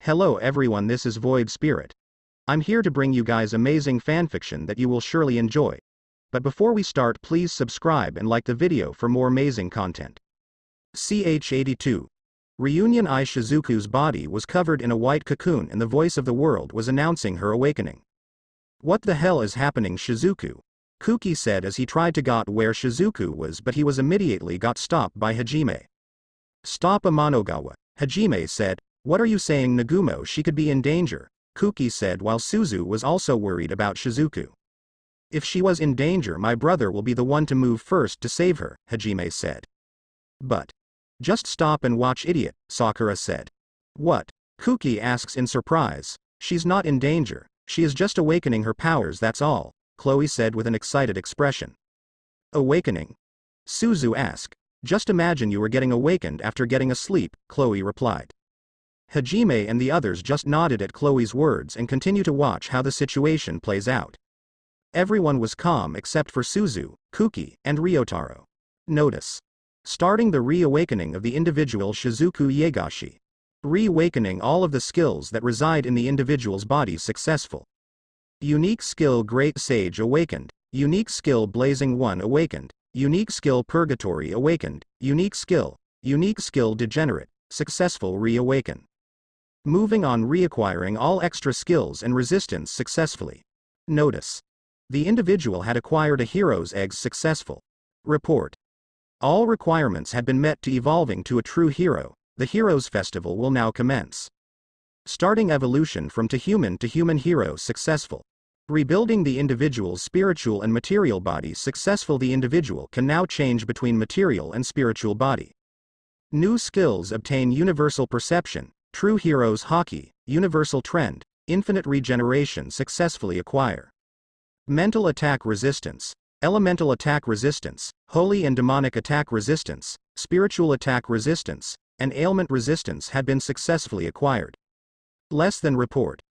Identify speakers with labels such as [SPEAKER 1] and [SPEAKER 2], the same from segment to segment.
[SPEAKER 1] Hello everyone, this is Void Spirit. I'm here to bring you guys amazing fanfiction that you will surely enjoy. But before we start, please subscribe and like the video for more amazing content. CH82. Reunion. Shizuku's body was covered in a white cocoon and the voice of the world was announcing her awakening. What the hell is happening, Shizuku? Kuki said as he tried to get where Shizuku was, but he was immediately got stopped by Hajime. Stop, Amanogawa, Hajime said. What are you saying, Nagumo? She could be in danger, Kuki said while Suzu was also worried about Shizuku. If she was in danger, my brother will be the one to move first to save her, Hajime said. But just stop and watch, idiot, Sakura said. What? Kuki asks in surprise. She's not in danger, she is just awakening her powers, that's all, Chloe said with an excited expression. Awakening? Suzu asked. Just imagine you were getting awakened after getting asleep, Chloe replied. Hajime and the others just nodded at Chloe's words and continued to watch how the situation plays out. Everyone was calm except for Suzu, Kuki, and Ryotaro. Notice. Starting the reawakening of the individual Shizuku Yegashi. Reawakening all of the skills that reside in the individual's body successful. Unique skill Great Sage awakened, unique skill Blazing One awakened, unique skill Purgatory awakened, unique skill Degenerate, successful reawaken. Moving on, reacquiring all extra skills and resistance successfully. Notice. The individual had acquired a hero's egg successful. Report. All requirements had been met to evolving to a true hero. The Heroes Festival will now commence. Starting evolution from to human hero successful. Rebuilding the individual's spiritual and material body successful. The individual can now change between material and spiritual body. New skills obtain universal perception, true heroes haki, universal trend, infinite regeneration successfully acquire. Mental attack resistance, elemental attack resistance, holy and demonic attack resistance, spiritual attack resistance, and ailment resistance had been successfully acquired. Less than report.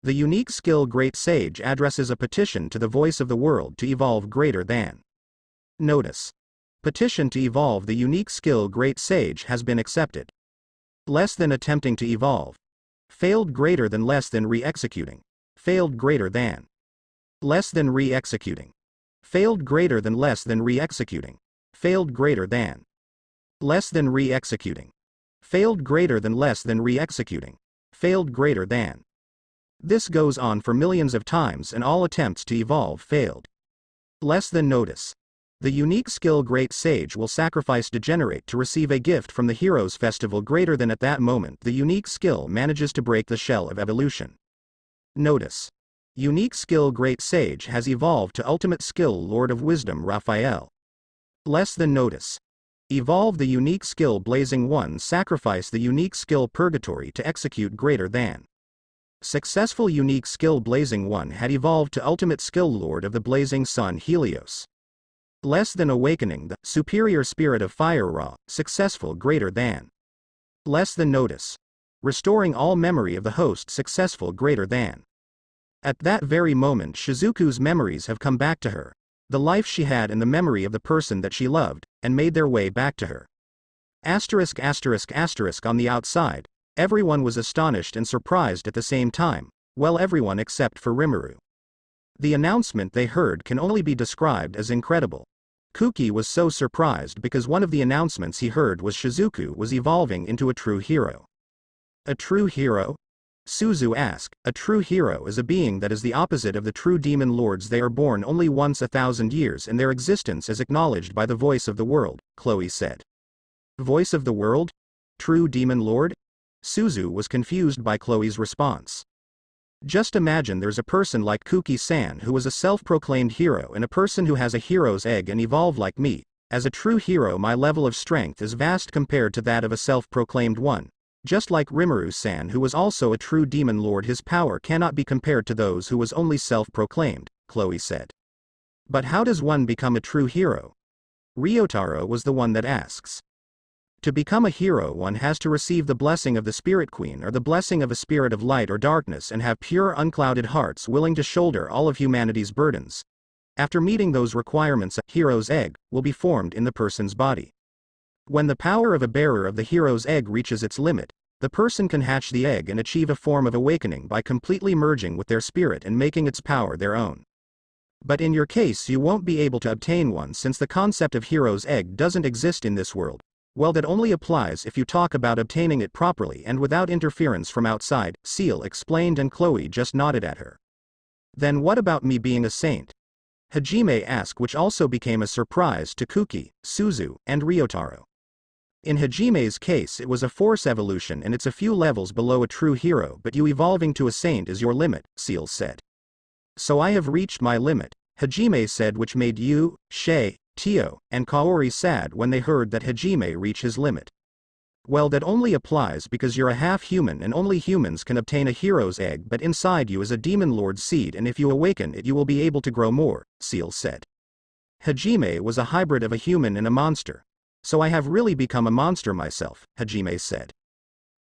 [SPEAKER 1] The unique skill Great Sage addresses a petition to the voice of the world to evolve greater than. Notice. Petition to evolve the unique skill Great Sage has been accepted. Less than attempting to evolve. Failed greater than less than re-executing. Failed greater than. Less than re-executing. Failed greater than less than re-executing. Failed greater than. Less than re-executing. Failed greater than less than re-executing. Failed greater than. This goes on for millions of times and all attempts to evolve failed. Less than notice. The unique skill Great Sage will sacrifice Degenerate to receive a gift from the Heroes Festival greater than. At that moment the unique skill manages to break the shell of evolution. Notice. Unique skill Great Sage has evolved to ultimate skill Lord of Wisdom Raphael. Less than notice. Evolve the unique skill Blazing One, sacrifice the unique skill Purgatory to execute greater than. Successful unique skill Blazing One had evolved to ultimate skill Lord of the Blazing Sun Helios. Less than awakening the superior spirit of Fire Ra, successful greater than. Less than notice. Restoring all memory of the host successful greater than. At that very moment Shizuku's memories have come back to her. The life she had and the memory of the person that she loved, and made their way back to her. On the outside, everyone was astonished and surprised at the same time, well, everyone except for Rimuru. The announcement they heard can only be described as incredible. Kuki was so surprised because one of the announcements he heard was Shizuku was evolving into a true hero. A true hero? Suzu asked. A true hero is a being that is the opposite of the true demon lords. They are born only once 1,000 years and their existence is acknowledged by the voice of the world, Chloe said. Voice of the world? True demon lord? Suzu was confused by Chloe's response. Just imagine there's a person like Kuki-san who is a self-proclaimed hero and a person who has a hero's egg and evolved like me. As a true hero my level of strength is vast compared to that of a self-proclaimed one. Just like Rimuru-san who was also a true demon lord, his power cannot be compared to those who was only self-proclaimed, Chloe said. But how does one become a true hero? Ryotaro was the one that asks. To become a hero one has to receive the blessing of the Spirit Queen or the blessing of a spirit of light or darkness and have pure unclouded hearts willing to shoulder all of humanity's burdens. After meeting those requirements a hero's egg will be formed in the person's body. When the power of a bearer of the hero's egg reaches its limit, The person can hatch the egg and achieve a form of awakening by completely merging with their spirit and making its power their own. But in your case you won't be able to obtain one since the concept of hero's egg doesn't exist in this world. Well, that only applies if you talk about obtaining it properly and without interference from outside, Seal explained, and Chloe just nodded at her. Then what about me being a saint? Hajime asked, which also became a surprise to Kuki, Suzu, and Ryotaro. In Hajime's case it was a force evolution and it's a few levels below a true hero, but you evolving to a saint is your limit, Seal said. So I have reached my limit, Hajime said, which made Yu, Shay, Tio, and Kaori sad when they heard that Hajime reached his limit. Well, that only applies because you're a half-human and only humans can obtain a hero's egg, but inside you is a demon lord seed and if you awaken it you will be able to grow more, Seal said. Hajime was a hybrid of a human and a monster. So I have really become a monster myself, Hajime said.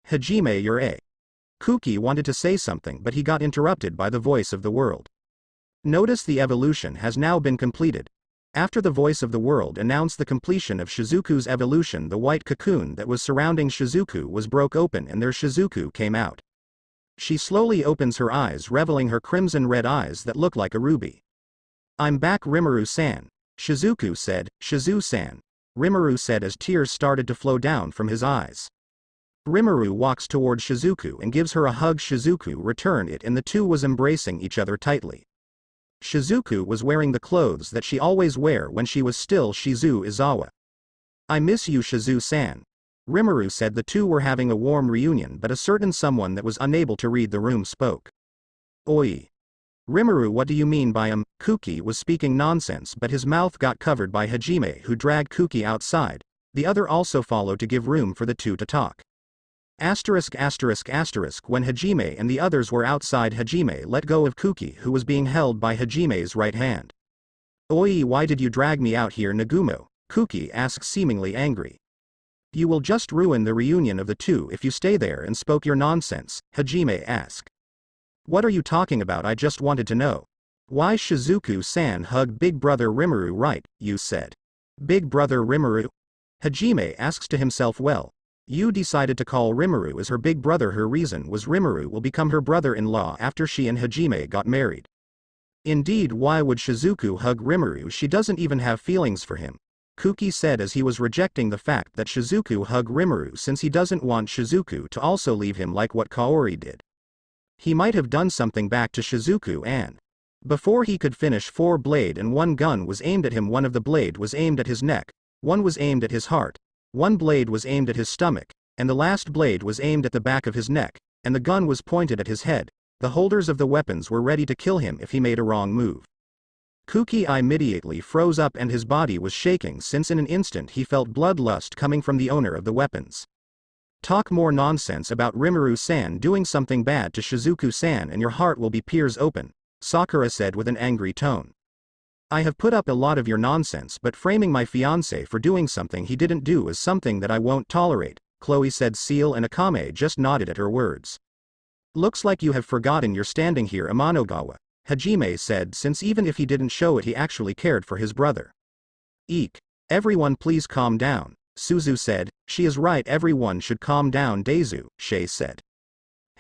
[SPEAKER 1] Hajime, you're a... Kuki wanted to say something but he got interrupted by the voice of the world. Notice the evolution has now been completed. After the voice of the world announced the completion of Shizuku's evolution, the white cocoon that was surrounding Shizuku was broke open and their Shizuku came out. She slowly opens her eyes, revealing her crimson red eyes that look like a ruby. I'm back, Rimuru-san, Shizuku said. Shizu-san, Rimuru said as tears started to flow down from his eyes. Rimuru walks toward Shizuku and gives her a hug. Shizuku returned it and the two was embracing each other tightly. Shizuku was wearing the clothes that she always wear when she was still Shizu Izawa. I miss you, Shizu-san, Rimuru said. The two were having a warm reunion, but a certain someone that was unable to read the room spoke. Oi. Rimuru, what do you mean by Kuki was speaking nonsense, but his mouth got covered by Hajime, who dragged Kuki outside. The other also followed to give room for the two to talk. When Hajime and the others were outside, Hajime let go of Kuki, who was being held by Hajime's right hand. Oi, why did you drag me out here, Nagumo? Kuki asked, seemingly angry. You will just ruin the reunion of the two if you stay there and spoke your nonsense, Hajime asked. What are you talking about? I just wanted to know. Why Shizuku-san hugged Big Brother Rimuru, right? You said. Big Brother Rimuru? Hajime asks to himself. Well, you decided to call Rimuru as her big brother. Her reason was Rimuru will become her brother-in-law after she and Hajime got married. Indeed, why would Shizuku hug Rimuru? She doesn't even have feelings for him, Kuki said as he was rejecting the fact that Shizuku hugged Rimuru since he doesn't want Shizuku to also leave him like what Kaori did. He might have done something back to Shizuku and... Before he could finish, 4 blade and 1 gun was aimed at him. One of the blade was aimed at his neck, one was aimed at his heart, 1 blade was aimed at his stomach, and the last blade was aimed at the back of his neck, and the gun was pointed at his head. The holders of the weapons were ready to kill him if he made a wrong move. Kuki immediately froze up and his body was shaking since in an instant he felt bloodlust coming from the owner of the weapons. Talk more nonsense about Rimuru-san doing something bad to Shizuku-san and your heart will be pierced open, Sakura said with an angry tone. I have put up a lot of your nonsense, but framing my fiancé for doing something he didn't do is something that I won't tolerate, Chloe said. Seal and Akame just nodded at her words. Looks like you have forgotten you're standing here, Amanogawa, Hajime said, since even if he didn't show it he actually cared for his brother. Eek. Everyone please calm down, Suzu said. She is right, everyone should calm down, Daizu, Shay said.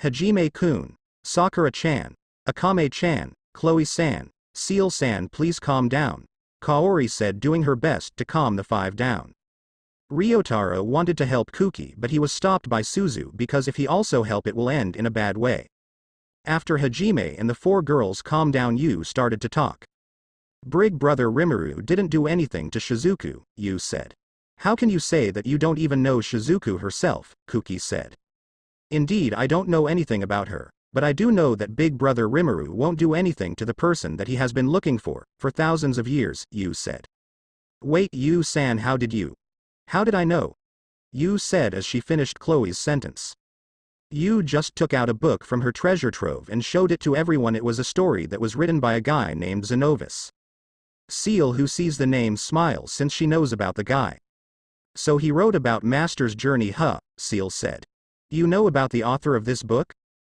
[SPEAKER 1] Hajime-kun, Sakura-chan, Akame-chan, Chloe-san, Seal-san, please calm down, Kaori said, doing her best to calm the 5 down. Ryotaro wanted to help Kuki, but he was stopped by Suzu because if he also help it will end in a bad way. After Hajime and the 4 girls calmed down, Yu started to talk. Big Brother Rimuru didn't do anything to Shizuku, Yu said. How can you say that? You don't even know Shizuku herself, Kuki said. Indeed, I don't know anything about her. But I do know that Big Brother Rimuru won't do anything to the person that he has been looking for thousands of years, Yu said. Wait, Yu-san, how did I know? Yu said as she finished Chloe's sentence. Yu just took out a book from her treasure trove and showed it to everyone. It was a story that was written by a guy named Xenovis. Seal, who sees the name, smiles since she knows about the guy. So he wrote about Master's journey, huh? Seal said. You know about the author of this book?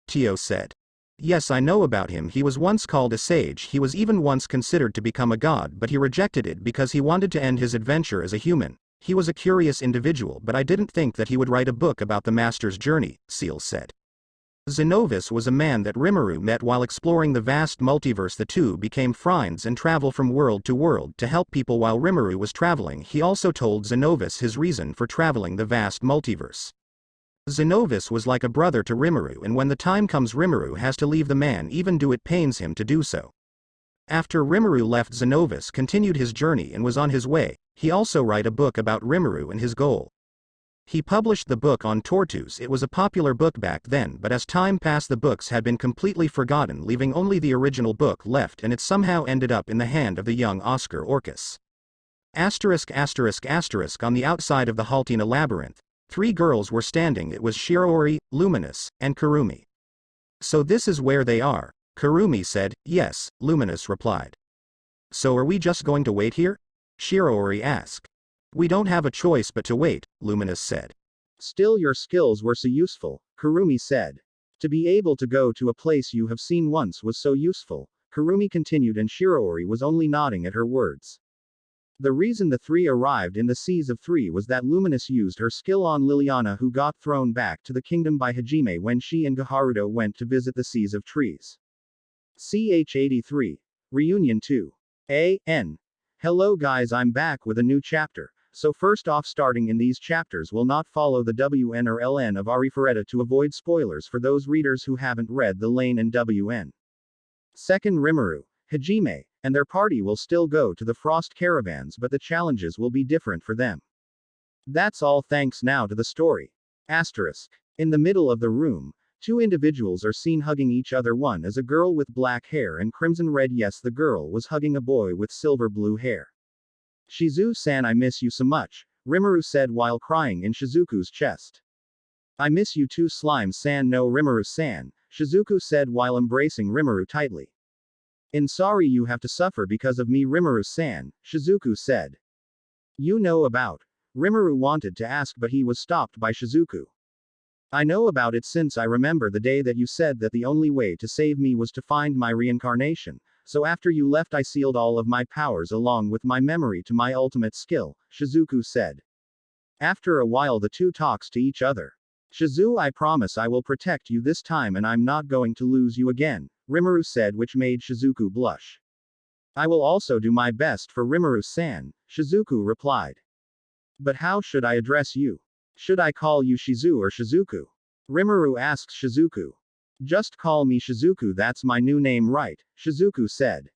[SPEAKER 1] Tio said. Yes, I know about him. He was once called a sage. He was even once considered to become a god, but he rejected it because he wanted to end his adventure as a human, He was a curious individual, but I didn't think that he would write a book about the master's journey, Seal said. Xenovis was a man that Rimuru met while exploring the vast multiverse. The two became friends and travel from world to world to help people while Rimuru was traveling. He also told Xenovis his reason for traveling the vast multiverse. Xenovis was like a brother to Rimuru, and when the time comes Rimuru has to leave the man even though it pains him to do so. After Rimuru left, Xenovis continued his journey and was on his way. He also wrote a book about Rimuru and his goal. He published the book on Tortus. It was a popular book back then, but as time passed the books had been completely forgotten, leaving only the original book left, and it somehow ended up in the hand of the young Oscar Orcus. ******. On the outside of the Haltina labyrinth, 3 girls were standing. It was Shiraori, Luminous, and Kurumi. "So this is where they are," Kurumi said. "Yes," Luminous replied. "So are we just going to wait here?" Shiraori asked. "We don't have a choice but to wait," Luminous said.
[SPEAKER 2] "Still, your skills were so useful," Kurumi said. "To be able to go to a place you have seen once was so useful," Kurumi continued, and Shiraori was only nodding at her words. The reason the 3 arrived in the Seas of 3 was that Luminous used her skill on Liliana, who got thrown back to the kingdom by Hajime when she and Gaharuto went to visit the Seas of Trees. CH 83. Reunion 2. A.N. Hello guys, I'm back with a new chapter. So first off, starting in these chapters will not follow the WN or LN of Arifureta to avoid spoilers for those readers who haven't read the Lane and WN. Second, Rimuru, Hajime, and their party will still go to the Frost Caravans, but the challenges will be different for them. That's all. Thanks now to the story. Asterisk. In the middle of the room, 2 individuals are seen hugging each other. One is a girl with black hair and crimson red. Yes, the girl was hugging a boy with silver blue hair. "Shizu-san, I miss you so much," Rimuru said while crying in Shizuku's chest. "I miss you too, Slime-san." "No, Rimuru-san," Shizuku said while embracing Rimuru tightly. "Sorry you have to suffer because of me, Rimuru-san," Shizuku said. "You know about?" Rimuru wanted to ask, but he was stopped by Shizuku. "I know about it since I remember the day that you said that the only way to save me was to find my reincarnation. So after you left I sealed all of my powers along with my memory to my ultimate skill," Shizuku said. After a while the two talks to each other. "Shizu, I promise I will protect you this time and I'm not going to lose you again," Rimuru said, which made Shizuku blush. "I will also do my best for Rimuru-san," Shizuku replied. "But how should I address you? Should I call you Shizu or Shizuku?" Rimuru asks Shizuku. "Just call me Shizuku, that's my new name, right?" Shizuku said.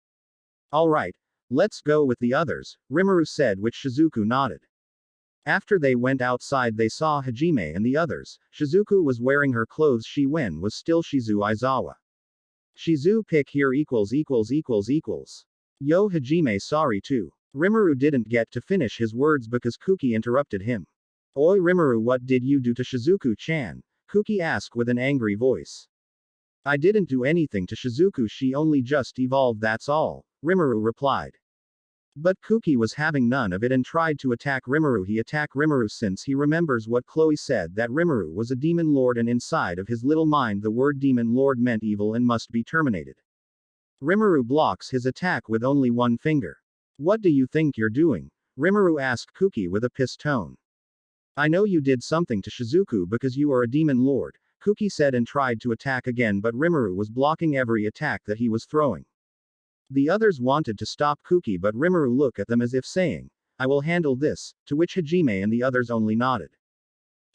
[SPEAKER 2] "Alright, let's go with the others," Rimuru said, which Shizuku nodded. After they went outside they saw Hajime and the others. Shizuku was wearing her clothes. Shiwen was still Shizu Aizawa. "Shizu pick here equals. Yo Hajime, sorry too." Rimuru didn't get to finish his words because Kuki interrupted him. "Oi Rimuru, what did you do to Shizuku-chan?" Kuki asked with an angry voice. "I didn't do anything to Shizuku, she only just evolved, that's all," Rimuru replied. But Kuki was having none of it and tried to attack Rimuru. He attacked Rimuru since he remembers what Chloe said, that Rimuru was a demon lord, and inside of his little mind the word demon lord meant evil and must be terminated. Rimuru blocks his attack with only one finger. "What do you think you're doing?" Rimuru asked Kuki with a pissed tone. "I know you did something to Shizuku because you are a demon lord," Kuki said and tried to attack again, but Rimuru was blocking every attack that he was throwing. The others wanted to stop Kuki, but Rimuru looked at them as if saying, "I will handle this," to which Hajime and the others only nodded.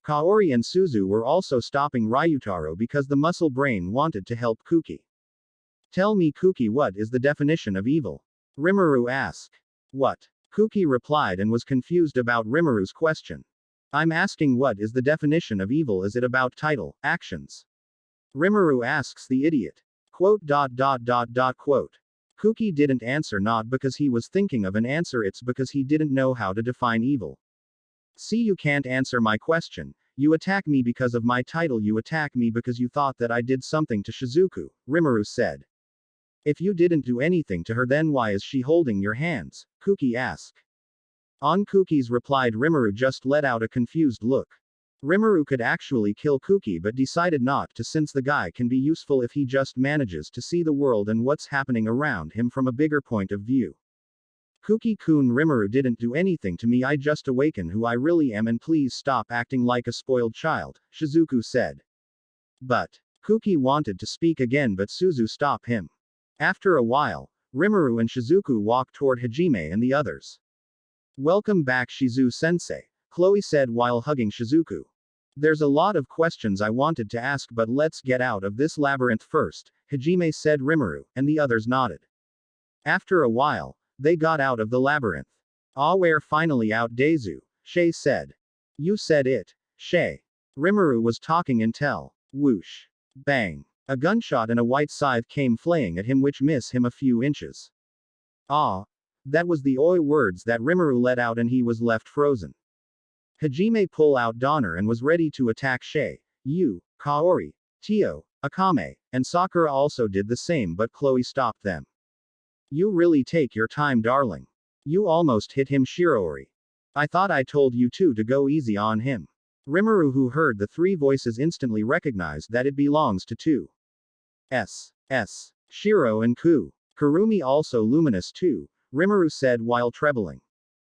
[SPEAKER 2] Kaori and Suzu were also stopping Ryutaro because the muscle brain wanted to help Kuki. "Tell me, Kuki, what is the definition of evil?" Rimuru asked. "What?" Kuki replied and was confused about Rimuru's question. "I'm asking what is the definition of evil, is it about title, actions?" Rimuru asks the idiot. Quote. Kuki didn't answer, not because he was thinking of an answer, it's because he didn't know how to define evil. "See, you can't answer my question. You attack me because of my title, you attack me because you thought that I did something to Shizuku," Rimuru said. "If you didn't do anything to her, then why is she holding your hands?" Kuki asked. On Kuki's replied, Rimuru just let out a confused look. Rimuru could actually kill Kuki but decided not to, since the guy can be useful if he just manages to see the world and what's happening around him from a bigger point of view. Kuki-kun, Rimuru didn't do anything to me, I just awaken who I really am and please stop acting like a spoiled child, Shizuku said. But, Kuki wanted to speak again but Suzu stopped him. After a while, Rimuru and Shizuku walked toward Hajime and the others. Welcome back Shizu-sensei, Chloe said while hugging Shizuku. There's a lot of questions I wanted to ask but let's get out of this labyrinth first, Hajime said Rimuru, and the others nodded. After a while, they got out of the labyrinth. Ah, we're finally out Daizu, Shay said. You said it, Shay. Rimuru was talking until, whoosh, bang. A gunshot and a white scythe came flaying at him which missed him a few inches. Ah. That was the oi words that Rimuru let out and he was left frozen. Hajime pulled out Donner and was ready to attack Shay, Yu, Kaori, Tio, Akame, and Sakura also did the same but Chloe stopped them. You really take your time darling. You almost hit him Shiroori. I thought I told you two to go easy on him. Rimuru, who heard the three voices, instantly recognized that it belongs to two. Shiro and Ku. Kurumi also luminous too, Rimuru said while trebling.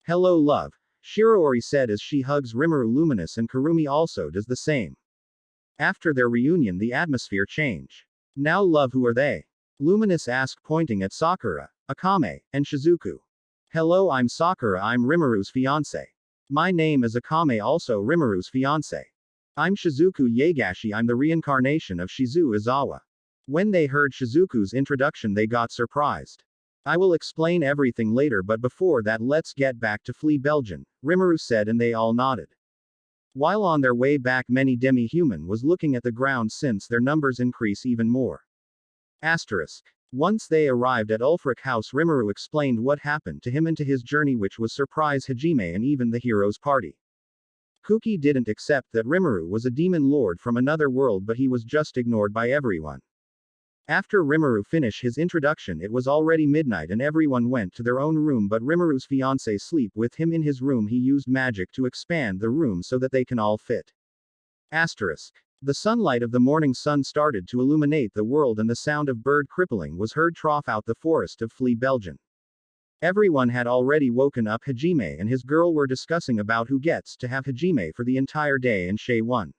[SPEAKER 2] Hello love, Shiroori said as she hugs Rimuru. Luminous and Kurumi also does the same. After their reunion the atmosphere changed. Now love, who are they? Luminous asked pointing at Sakura, Akame, and Shizuku. Hello, I'm Sakura, I'm Rimuru's fiancé. My name is Akame, also Rimuru's fiancé. I'm Shizuku Yagashi, I'm the reincarnation of Shizu Izawa. When they heard Shizuku's introduction they got surprised. I will explain everything later but before that let's get back to Flea Belgian, Rimuru said and they all nodded. While on their way back many demi-human was looking at the ground since their numbers increase even more. Asterisk. Once they arrived at Ulfric House Rimuru explained what happened to him and to his journey which was surprise Hajime and even the hero's party. Kuki didn't accept that Rimuru was a demon lord from another world but he was just ignored by everyone. After Rimuru finished his introduction it was already midnight and everyone went to their own room but Rimuru's fiancé sleep with him in his room. He used magic to expand the room so that they can all fit. Asterisk. The sunlight of the morning sun started to illuminate the world and the sound of bird crippling was heard throughout the forest of Flea Belgian. Everyone had already woken up. Hajime and his girl were discussing about who gets to have Hajime for the entire day and Shay won.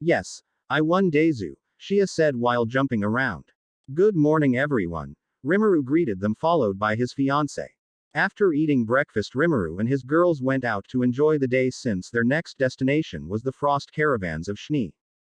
[SPEAKER 2] Yes, I won Daizu, Shia said while jumping around. Good morning everyone. Rimuru greeted them followed by his fiancé. After eating breakfast Rimuru and his girls went out to enjoy the day since their next destination was the frost caravans of Schnee.